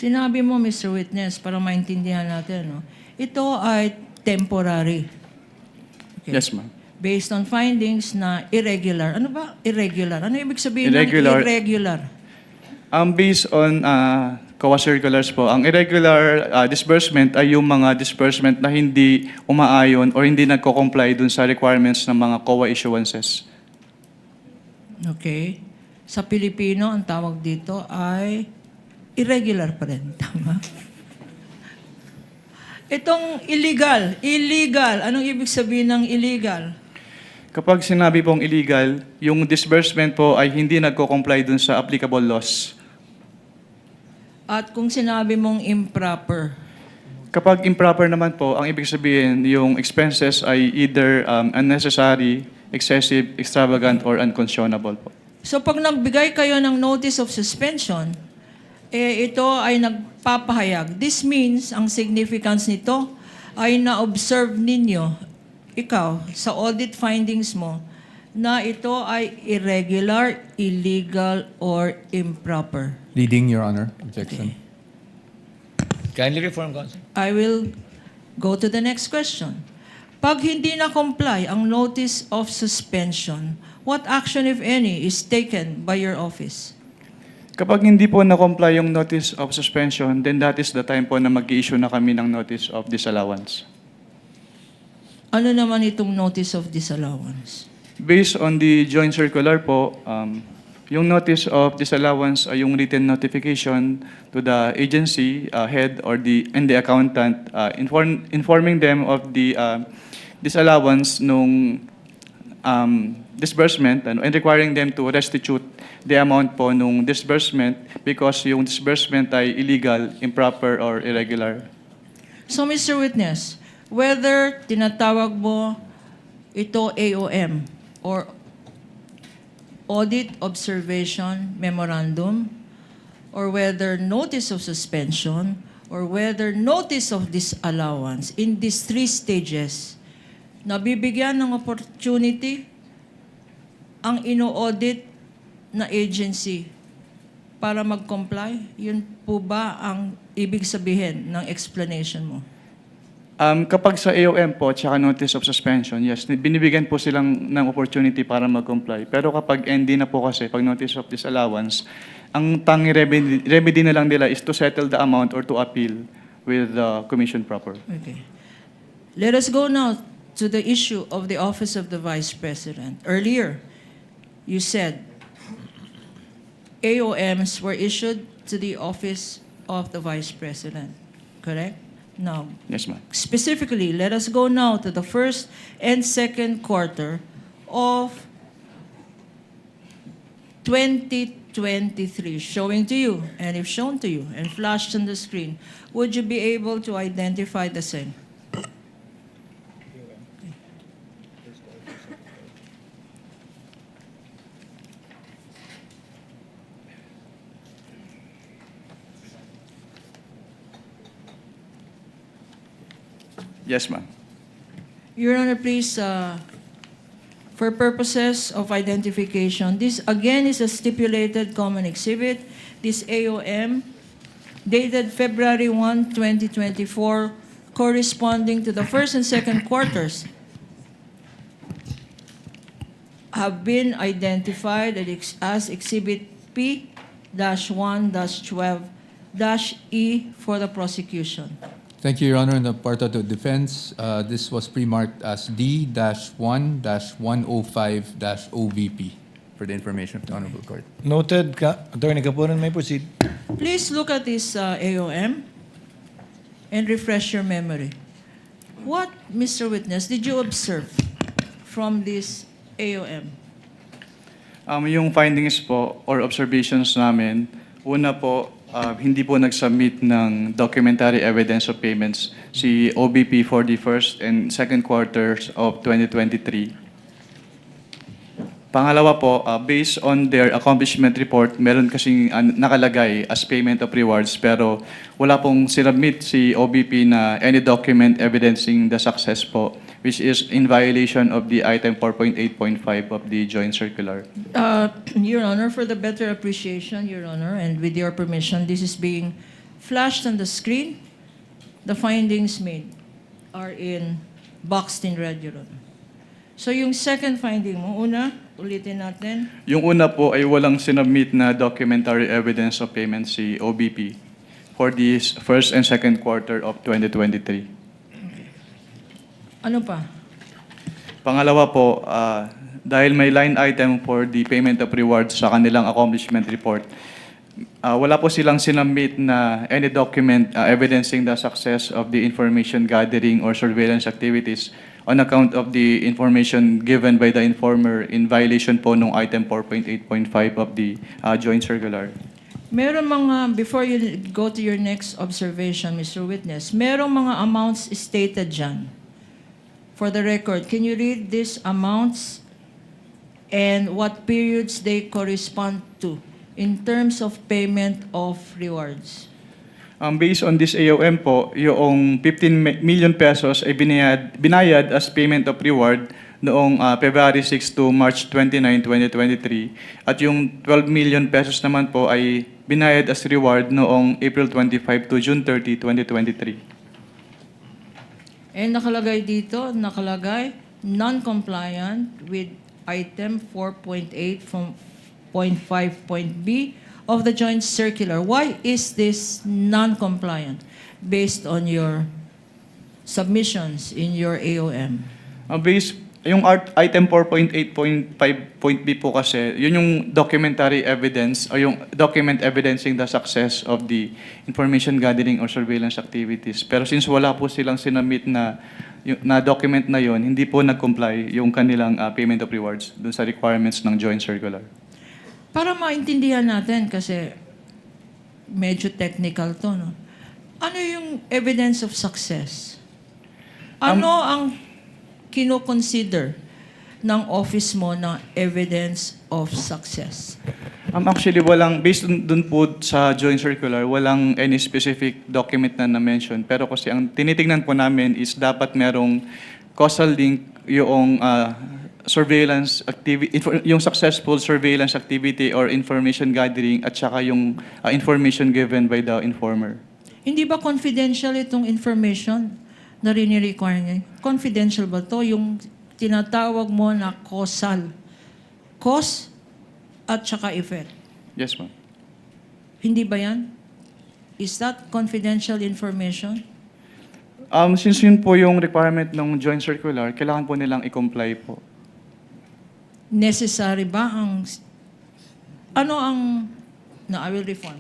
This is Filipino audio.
Sinabi mo, Mr. Witness, para maintindihan natin, no? Ito ay temporary. Okay. Yes, ma'am. Based on findings na irregular. Ano ba irregular? Ano ibig sabihin Irregular. ng irregular? Based on COA circulars po, ang irregular disbursement ay yung mga disbursement na hindi umaayon or hindi nagko-comply dun sa requirements ng mga COA issuances. Okay. Sa Pilipino, ang tawag dito ay irregular pa rin. Tama? Itong illegal. Anong ibig sabihin ng illegal? Kapag sinabi pong illegal, yung disbursement po ay hindi nagko-comply dun sa applicable laws. At kung sinabi mong improper, Kapag improper naman po, ang ibig sabihin, yung expenses ay either unnecessary, excessive, extravagant, or unconscionable po. so pag nagbigay kayo ng notice of suspension, ito ay nagpapahayag. This means, ang significance nito ay na-observe ninyo, ikaw, sa audit findings mo, na ito ay irregular, illegal, or improper. Leading, Your Honor. Objection. Kindly reform, Counsel. I will go to the next question. Pag hindi na-comply ang notice of suspension, what action, if any, is taken by your office? Kapag hindi po na-comply yung notice of suspension, then that is the time po na mag-i-issue na kami ng notice of disallowance. Ano naman itong notice of disallowance? Based on the joint circular po, yung notice of disallowance ay yung written notification to the agency head or the accountant informing them of the disallowance nung disbursement and requiring them to restitute the amount po nung disbursement because yung disbursement ay illegal, improper, or irregular. So, Mr. Witness, whether tinatawag mo ito AOM or Audit Observation Memorandum, or whether notice of suspension, or whether notice of disallowance, in these three stages, nabibigyan ng opportunity ang ino-audit na agency para mag-comply? Yun po ba ang ibig sabihin ng explanation mo? Kapag sa AOM po, tsaka notice of suspension, yes, binibigyan po silang ng opportunity para mag-comply. Pero kapag ND na po kasi, pag notice of disallowance, ang tanging remedy na lang nila is to settle the amount or to appeal with the commission proper. Okay. Let us go now to the issue of the Office of the Vice President. Earlier, you said AOMs were issued to the Office of the Vice President, correct? Now, Yes, ma'am. specifically, let us go now to the first and second quarter of 2023, showing to you, and if shown to you, and flashed on the screen, would you be able to identify the same? Yes, ma'am. Your Honor, please, for purposes of identification, this again is a stipulated common exhibit. This AOM, dated February 1, 2024, corresponding to the first and second quarters, have been identified as Exhibit P-1-12-E for the prosecution. Thank you, Your Honor. In the part of the defense, this was pre-marked as D-1-105-OVP for the information of the Honorable Court. Noted, Attorney Caponan, may proceed. Please look at this AOM and refresh your memory. What, Mr. Witness, did you observe from this AOM? Yung findings po or observations namin, una po, hindi po nag-submit ng documentary evidence of payments si OBP for the first and second quarters of 2023. Pangalawa po, based on their accomplishment report, meron kasing nakalagay as payment of rewards pero wala pong sinubmit si OBP na any document evidencing the success po, which is in violation of the item 4.8.5 of the joint circular. Your Honor, for the better appreciation, Your Honor, and with your permission, this is being flashed on the screen. The findings made are in boxed in red, Your Honor. So yung second finding mo, una, ulitin natin. Yung una po ay walang sinubmit na documentary evidence of payment si OBP for the first and second quarter of 2023. Ano pa? Pangalawa po, dahil may line item for the payment of rewards sa kanilang accomplishment report, wala po silang sinubmit na any document evidencing the success of the information gathering or surveillance activities on account of the information given by the informer in violation po nung item 4.8.5 of the joint circular. Meron mga, before you go to your next observation, Mr. Witness, merong mga amounts stated dyan. For the record, can you read these amounts and what periods they correspond to in terms of payment of rewards? Based on this AOM po, yung 15 million pesos ay binayad as payment of reward noong February 6 to March 29, 2023. At yung 12 million pesos naman po ay binayad as reward noong April 25 to June 30, 2023. And nakalagay dito, non-compliant with item 4.8 from point 5.b of the joint circular. Why is this non-compliant based on your submissions in your AOM? Yung item 4.8.5.b po kasi, yun yung documentary evidence o yung document evidencing the success of the information gathering or surveillance activities. Pero since wala po silang sinubmit na document na yon, hindi po nag-comply yung kanilang payment of rewards dun sa requirements ng joint circular. Para maintindihan natin, kasi medyo technical to, no? Ano yung evidence of success? Ano ang kino-consider ng office mo na evidence of success? Actually, based dun po sa joint circular, walang any specific document na na-mention. Pero kasi ang tinitingnan po namin is dapat merong causal link yung surveillance activity, yung successful surveillance activity or information gathering at saka yung information given by the informer. Hindi ba confidential itong information na rini-require niya? Confidential ba to? Yung tinatawag mo na causal. Cause at saka effect. Yes, ma'am. Hindi ba yan? Is that confidential information? Since yun po yung requirement ng joint circular, kailangan po nilang i-comply po. Necessary ba ang... Ano ang... No, I will reform.